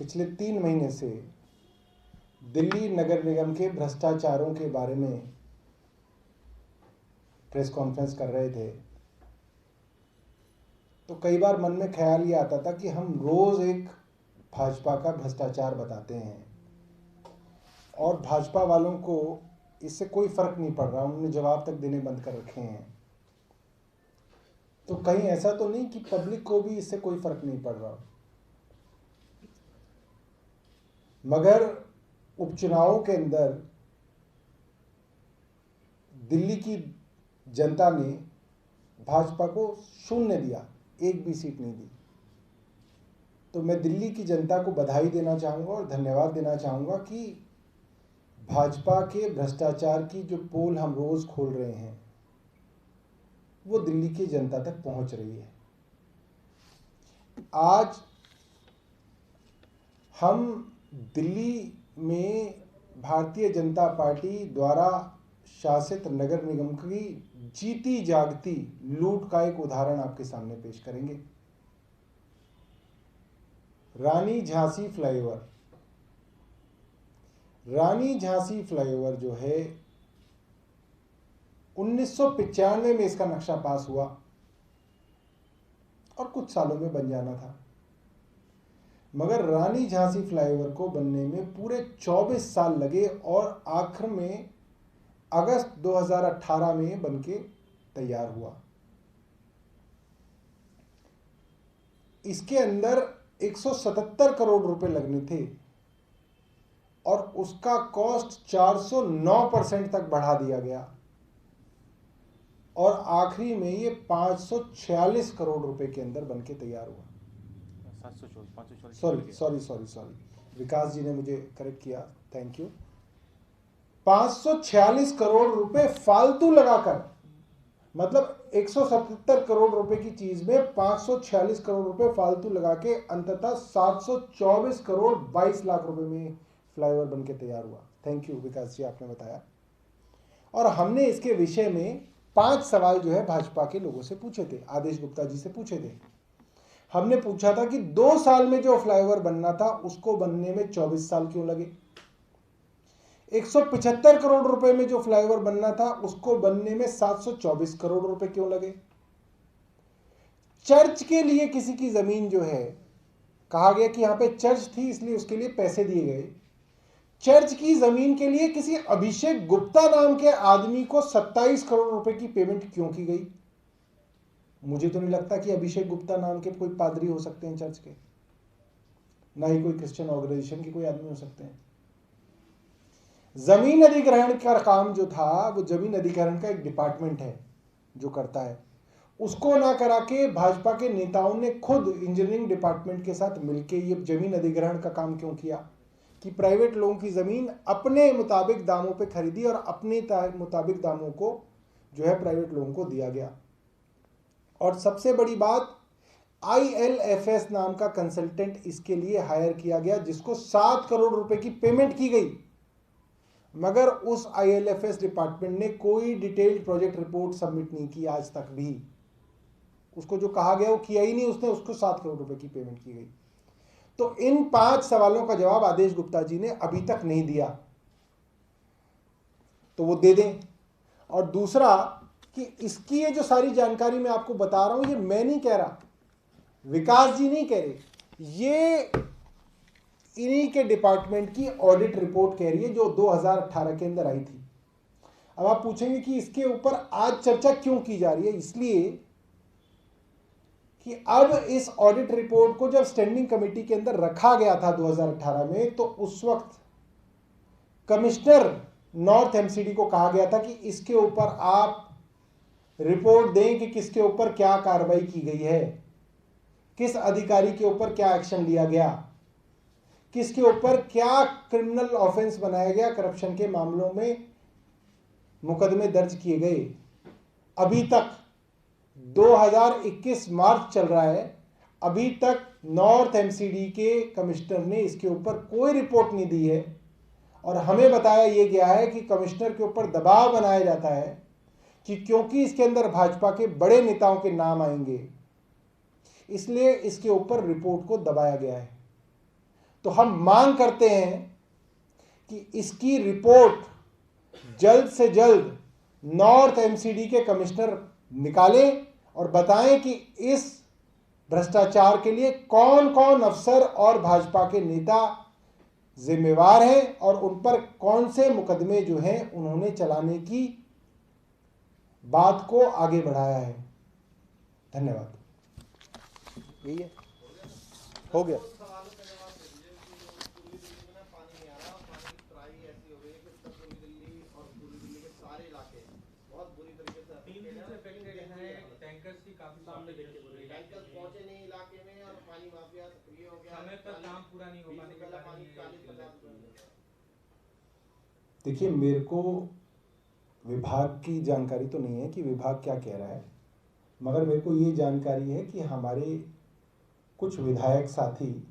पिछले 3 महीने से दिल्ली नगर निगम के भ्रष्टाचारों के बारे में प्रेस कॉन्फ्रेंस कर रहे थे, तो कई बार मन में ख्याल ये आता था कि हम रोज एक भाजपा का भ्रष्टाचार बताते हैं और भाजपा वालों को इससे कोई फर्क नहीं पड़ रहा, उन्होंने जवाब तक देने बंद कर रखे हैं। तो कहीं ऐसा तो नहीं कि पब्लिक को भी इससे कोई फर्क नहीं पड़ रहा। मगर उपचुनावों के अंदर दिल्ली की जनता ने भाजपा को 0 दिया, एक भी सीट नहीं दी। तो मैं दिल्ली की जनता को बधाई देना चाहूँगा और धन्यवाद देना चाहूँगा कि भाजपा के भ्रष्टाचार की जो पोल हम रोज खोल रहे हैं वो दिल्ली की जनता तक पहुंच रही है। आज हम दिल्ली में भारतीय जनता पार्टी द्वारा शासित नगर निगम की जीती जागती लूट का एक उदाहरण आपके सामने पेश करेंगे। रानी झांसी फ्लाईओवर, रानी झांसी फ्लाईओवर जो है 1995 में इसका नक्शा पास हुआ और कुछ सालों में बन जाना था, मगर रानी झांसी फ्लाईओवर को बनने में पूरे 24 साल लगे और आखिर में अगस्त 2018 में बनके तैयार हुआ। इसके अंदर 177 करोड़ रुपए लगने थे और उसका कॉस्ट 409% तक बढ़ा दिया गया और आखिरी में ये 546 करोड़ रुपए के अंदर बनके तैयार हुआ। 744 सॉरी, विकास जी ने मुझे करेक्ट किया, थैंक यू। 546 करोड़ रुपए फालतू लगाकर, मतलब 177 करोड़ रुपए की चीज में 546 करोड़ रुपए फालतू लगा के अंततः 724 करोड़ 22 लाख रुपए में फ्लाईओवर बनके तैयार हुआ। थैंक यू विकास जी, आपने बताया। और हमने इसके विषय में 5 सवाल जो है भाजपा के लोगों से पूछे थे, आदेश गुप्ता जी से पूछे थे। हमने पूछा था कि 2 साल में जो फ्लाईओवर बनना था उसको बनने में 24 साल क्यों लगे। 175 करोड़ रुपए में जो फ्लाईओवर बनना था उसको बनने में 724 करोड़ रुपए क्यों लगे। चर्च के लिए किसी की जमीन जो है, कहा गया कि यहां पे चर्च थी इसलिए उसके लिए पैसे दिए गए। चर्च की जमीन के लिए किसी अभिषेक गुप्ता नाम के आदमी को 27 करोड़ रुपए की पेमेंट क्यों की गई। मुझे तो नहीं लगता कि अभिषेक गुप्ता नाम के कोई पादरी हो सकते हैं चर्च के, ना ही कोई क्रिश्चियन ऑर्गेनाइजेशन के कोई आदमी हो सकते हैं। जमीन अधिग्रहण का काम जो था वो जमीन अधिग्रहण का एक डिपार्टमेंट है जो करता है, उसको ना करा के भाजपा के नेताओं ने खुद इंजीनियरिंग डिपार्टमेंट के साथ मिलकर ये जमीन अधिग्रहण का काम क्यों किया कि प्राइवेट लोगों की जमीन अपने मुताबिक दामों पे खरीदी और अपने मुताबिक दामों को जो है प्राइवेट लोगों को दिया गया। और सबसे बड़ी बात, ILFS नाम का कंसल्टेंट इसके लिए हायर किया गया जिसको 7 करोड़ रुपए की पेमेंट की गई, मगर उस ILFS डिपार्टमेंट ने कोई डिटेल्ड प्रोजेक्ट रिपोर्ट सबमिट नहीं की आज तक भी। उसको जो कहा गया वो किया ही नहीं उसने, उसको 7 करोड़ रुपए की पेमेंट की गई। तो इन 5 सवालों का जवाब आदेश गुप्ता जी ने अभी तक नहीं दिया, तो वो दे दें। और दूसरा कि इसकी ये जो सारी जानकारी मैं आपको बता रहा हूं, ये मैं नहीं कह रहा, विकास जी नहीं कह रहे, ये इन्हीं के डिपार्टमेंट की ऑडिट रिपोर्ट कह रही है जो 2018 के अंदर आई थी। अब आप पूछेंगे कि इसके ऊपर आज चर्चा क्यों की जा रही है। इसलिए कि अब इस ऑडिट रिपोर्ट को जब स्टैंडिंग कमेटी के अंदर रखा गया था 2018 में, तो उस वक्त कमिश्नर नॉर्थ MCD को कहा गया था कि इसके ऊपर आप रिपोर्ट दें कि किसके ऊपर क्या कार्रवाई की गई है, किस अधिकारी के ऊपर क्या एक्शन लिया गया, किसके ऊपर क्या क्रिमिनल ऑफेंस बनाया गया, करप्शन के मामलों में मुकदमे दर्ज किए गए। अभी तक 2021 मार्च चल रहा है, अभी तक नॉर्थ MCD के कमिश्नर ने इसके ऊपर कोई रिपोर्ट नहीं दी है और हमें बताया यह गया है कि कमिश्नर के ऊपर दबाव बनाया जाता है कि क्योंकि इसके अंदर भाजपा के बड़े नेताओं के नाम आएंगे, इसलिए इसके ऊपर रिपोर्ट को दबाया गया है। तो हम मांग करते हैं कि इसकी रिपोर्ट जल्द से जल्द नॉर्थ एमसीडी के कमिश्नर निकालें और बताएं कि इस भ्रष्टाचार के लिए कौन कौन अफसर और भाजपा के नेता जिम्मेवार हैं और उन पर कौन से मुकदमे जो हैं उन्होंने चलाने की बात को आगे बढ़ाया है। धन्यवाद। यही है, हो गया। देखिए, मेरे को विभाग की जानकारी तो नहीं है कि विभाग क्या कह रहा है, मगर मेरे को ये जानकारी है कि हमारे कुछ विधायक साथी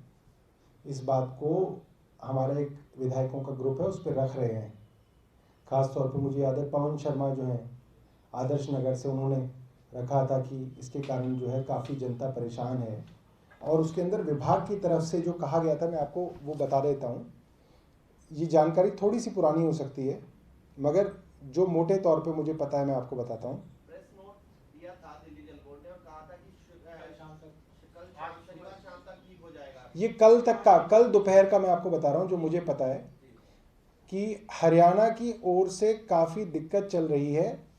इस बात को, हमारा एक विधायकों का ग्रुप है उस पर रख रहे हैं। खास तौर पे मुझे याद है पवन शर्मा जो हैं आदर्श नगर से, उन्होंने रखा था कि इसके कारण जो है काफ़ी जनता परेशान है। और उसके अंदर विभाग की तरफ से जो कहा गया था, मैं आपको वो बता देता हूँ। ये जानकारी थोड़ी सी पुरानी हो सकती है, मगर जो मोटे तौर पे मुझे पता है मैं आपको बताता हूँ। प्रेस नोट दिया था दिल्ली जल बोर्ड ने और कहा था कि शनिवार शाम तक ठीक हो जाएगा। ये कल तक का, कल दोपहर का मैं आपको बता रहा हूँ जो मुझे पता है कि हरियाणा की ओर से काफ़ी दिक्कत चल रही है।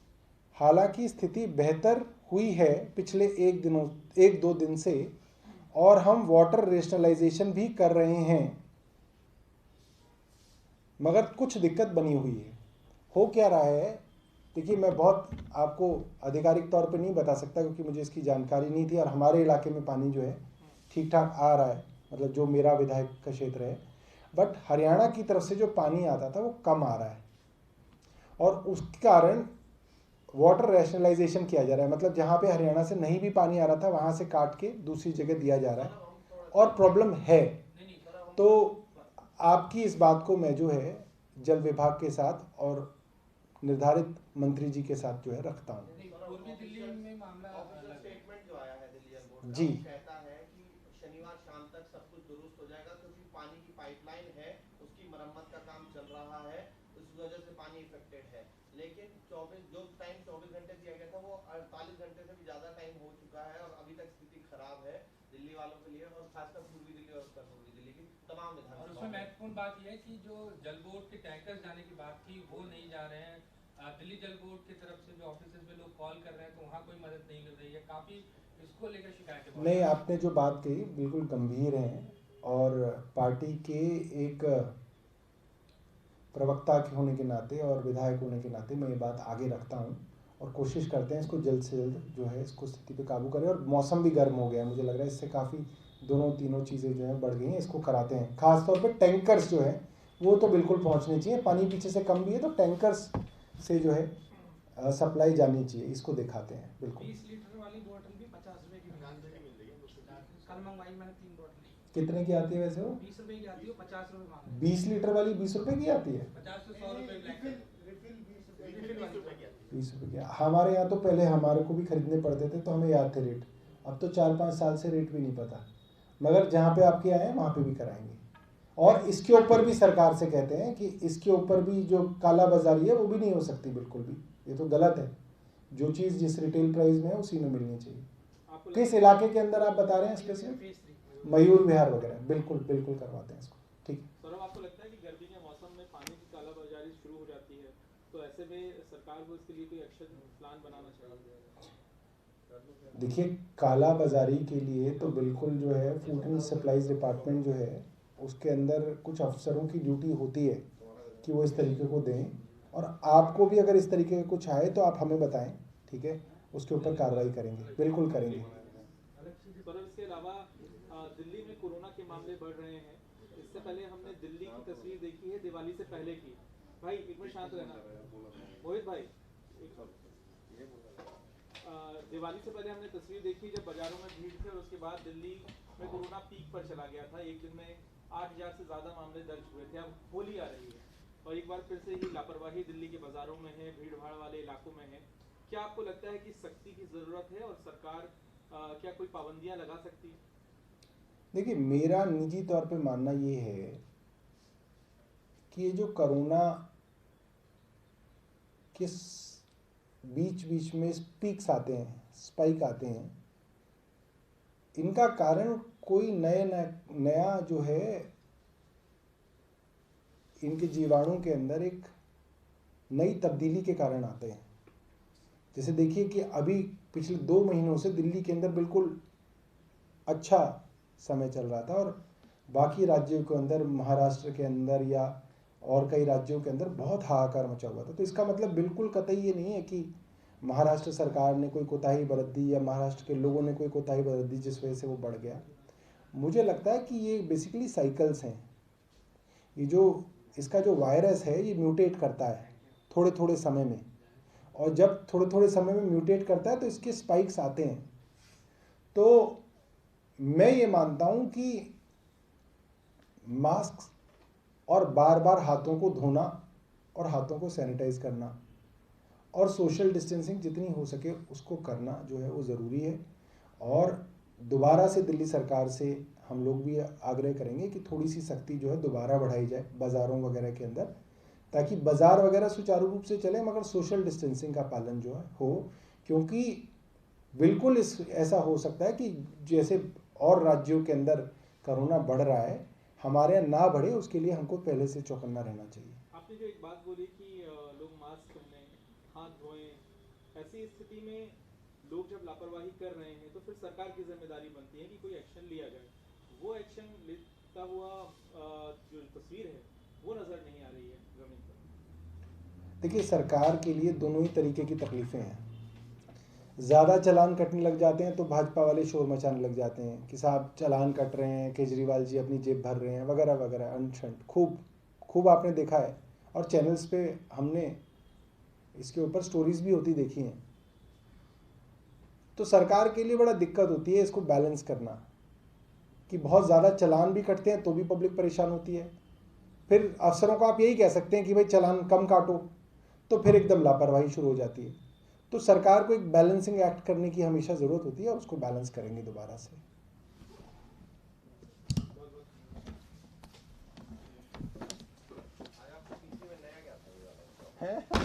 हालांकि स्थिति बेहतर हुई है पिछले एक दो दिन से, और हम वाटर रेशनलाइजेशन भी कर रहे हैं, मगर कुछ दिक्कत बनी हुई है। हो क्या रहा है, देखिए मैं बहुत आपको आधिकारिक तौर पे नहीं बता सकता क्योंकि मुझे इसकी जानकारी नहीं थी, और हमारे इलाके में पानी जो है ठीक ठाक आ रहा है, मतलब जो मेरा विधायक का क्षेत्र है। बट हरियाणा की तरफ से जो पानी आता था वो कम आ रहा है, और उसके कारण वाटर रैशनलाइजेशन किया जा रहा है। मतलब जहाँ पे हरियाणा से नहीं भी पानी आ रहा था वहाँ से काट के दूसरी जगह दिया जा रहा है, और प्रॉब्लम है। तो आपकी इस बात को मैं जो है जल विभाग के साथ और निर्धारित मंत्री जी के साथ जो है रखता हूँ। पूर्वी दिल्ली में मामला स्टेटमेंट जो आया है दिल्ली जल बोर्ड जी, कहता है कि शनिवार शाम तक सब कुछ दुरुस्त हो जाएगा क्योंकि पानी की पाइपलाइन है, उसकी मरम्मत का काम चल रहा है, उस वजह से पानी इफेक्टेड है। लेकिन 24 घंटे दिया गया था वो 48 घंटे से भी ज्यादा टाइम हो चुका है और अभी तक स्थिति खराब है दिल्ली वालों के लिए, और खासकर पूर्वी दिल्ली और उत्तर पूर्वी दिल्ली की तमाम विधानसभा। और उसमें महत्वपूर्ण बात यह है कि जो जल बोर्ड के टैंकर्स जाने की बात थी वो नहीं जा रहे हैं। दिल्ली जल बोर्ड की तरफ से जो ऑफिस में लोग कॉल कर रहे हैं तो वहाँ कोई मदद नहीं मिल रही है। काफ़ी इसको लेकर शिकायतें। नहीं, आपने जो बात कही बिल्कुल गंभीर है, और पार्टी के एक प्रवक्ता के होने के नाते और विधायक होने के नाते मैं ये बात आगे रखता हूँ, और कोशिश करते हैं इसको जल्द से जल्द जो है इसको स्थिति पे काबू करें। और मौसम भी गर्म हो गया है, मुझे लग रहा है इससे काफ़ी दोनों तीनों चीज़ें जो हैं बढ़ गई हैं, इसको कराते हैं। खासतौर पे टैंकर्स जो है वो तो बिल्कुल पहुँचने चाहिए, पानी पीछे से कम भी है तो टैंकर्स से जो है सप्लाई जानी चाहिए, इसको दिखाते हैं। बिल्कुल 20 लीटर वाली बोतल भी 50 रुपए की मिल रही है। कल मंगवाई मैंने 3 बोतल। कितने की आती है वैसे वो? 20 रुपए की आती है, 50 रुपए मांग रहे हैं। 20 लीटर वाली 20 रुपए की आती है? 50 से 100 रुपए रिफिल 20 रुपए की। हमारे यहाँ तो पहले हमारे को भी खरीदने पड़ते थे तो हमें याद थे रेट, अब तो 4-5 साल से रेट भी नहीं पता, मगर जहाँ पे आपके आए हैं वहाँ पे भी कराएंगे। और इसके ऊपर भी सरकार से कहते हैं कि इसके ऊपर भी जो काला बाजारी है वो भी नहीं हो सकती बिल्कुल भी, ये तो गलत है। जो चीज़ जिस रिटेल प्राइस में है उसी में मिलनी चाहिए। किस इलाके के अंदर आप बता रहे हैं स्पेसिफिक? मयूर विहार वगैरह, बिल्कुल बिल्कुल करवाते हैं इसको। ठीक। सर, आपको लगता है कि गर्मी के मौसम में पानी की कालाबाजारी शुरू हो जाती है, तो ऐसे में सरकार को इसके लिए कोई एक्शन प्लान बनाना चाहिए? देखिए, काला बाजारी के लिए तो बिल्कुल जो है फूड एंड सप्लाईज डिपार्टमेंट जो है उसके अंदर कुछ अफसरों की ड्यूटी होती है कि वो इस तरीके को दें, और आपको भी अगर इस तरीके का कुछ आए तो आप हमें बताएं, ठीक है, उसके ऊपर कार्रवाई करेंगे, बिल्कुल करेंगे। सर, इसके अलावा दिल्ली में कोरोना के मामले बढ़ रहे हैं। इससे पहले हमने दिल्ली की तस्वीर देखी है दिवाली से पहले की। भाई एक मिनट शांत रहना, मोहित भाई। दिवाली से पहले हमने तस्वीर देखी जब बाजारों में भीड़ थी, और उसके बाद दिल्ली में कोरोना पीक पर चला गया था। एक दिन में 8,000 से ज्यादा मामले दर्ज हुए थे। अब होली आ रही है और एक बार फिर से ही लापरवाही दिल्ली के बाजारों में है, भीड़ भाड़ वाले इलाकों में है। क्या आपको लगता है कि सख्ती की जरूरत है और सरकार क्या कोई पाबंदियां लगा सकती है? देखिए, मेरा निजी तौर पे मानना ये है कि ये जो कोरोना के बीच बीच में पीक्स आते हैं, स्पाइक आते हैं, इनका कारण कोई नया जो है इनके जीवाणु के अंदर एक नई तब्दीली के कारण आते हैं। जैसे देखिए कि अभी पिछले 2 महीनों से दिल्ली के अंदर बिल्कुल अच्छा समय चल रहा था और बाकी राज्यों के अंदर, महाराष्ट्र के अंदर या और कई राज्यों के अंदर बहुत हाहाकार मचा हुआ था। तो इसका मतलब बिल्कुल कतई ये नहीं है कि महाराष्ट्र सरकार ने कोई कोताही बरत दी या महाराष्ट्र के लोगों ने कोई कोताही बरत दी जिस वजह से वो बढ़ गया। मुझे लगता है कि ये बेसिकली साइकिल्स हैं। ये जो इसका जो वायरस है ये म्यूटेट करता है थोड़े थोड़े समय में, और जब थोड़े थोड़े समय में म्यूटेट करता है तो इसके स्पाइक्स आते हैं। तो मैं ये मानता हूँ कि मास्क और बार बार हाथों को धोना और हाथों को सैनिटाइज करना और सोशल डिस्टेंसिंग जितनी हो सके उसको करना जो है वो ज़रूरी है। और दोबारा से दिल्ली सरकार से हम लोग भी आग्रह करेंगे कि थोड़ी सी सख्ती जो है दोबारा बढ़ाई जाए बाज़ारों वगैरह के अंदर, ताकि बाज़ार वगैरह सुचारू रूप से चले मगर सोशल डिस्टेंसिंग का पालन जो है हो। क्योंकि बिल्कुल ऐसा हो सकता है कि जैसे और राज्यों के अंदर कोरोना बढ़ रहा है, हमारे यहाँ ना बढ़े, उसके लिए हमको पहले से चौकन्ना रहना चाहिए। आपने जो एक बात बोली कि लोग मास्क पहने, हाथ धोएं, ऐसी स्थिति में लोग जब लापरवाही कर रहे हैं तो फिर सरकार की जिम्मेदारी बनती है कि कोई एक्शन लिया जाए। वो एक्शन लेता हुआ जो तस्वीर है वो नज़र नहीं आ रही है जमीन पर। देखिए, सरकार के लिए दोनों ही तरीके की तकलीफ़ें हैं। ज़्यादा चालान कटने लग जाते हैं तो भाजपा वाले शोर मचाने लग जाते हैं कि साहब चालान कट रहे हैं, केजरीवाल जी अपनी जेब भर रहे हैं वगैरह वगैरह, अनशंट खूब आपने देखा है और चैनल्स पे हमने इसके ऊपर स्टोरीज भी होती देखी हैं। तो सरकार के लिए बड़ा दिक्कत होती है इसको बैलेंस करना कि बहुत ज़्यादा चालान भी कटते हैं तो भी पब्लिक परेशान होती है। फिर अफसरों को आप यही कह सकते हैं कि भाई चालान कम काटो, तो फिर एकदम लापरवाही शुरू हो जाती है। तो सरकार को एक बैलेंसिंग एक्ट करने की हमेशा ज़रूरत होती है और उसको बैलेंस करेंगे दोबारा से। आज आपको पीसी में नया क्या था ये वाला?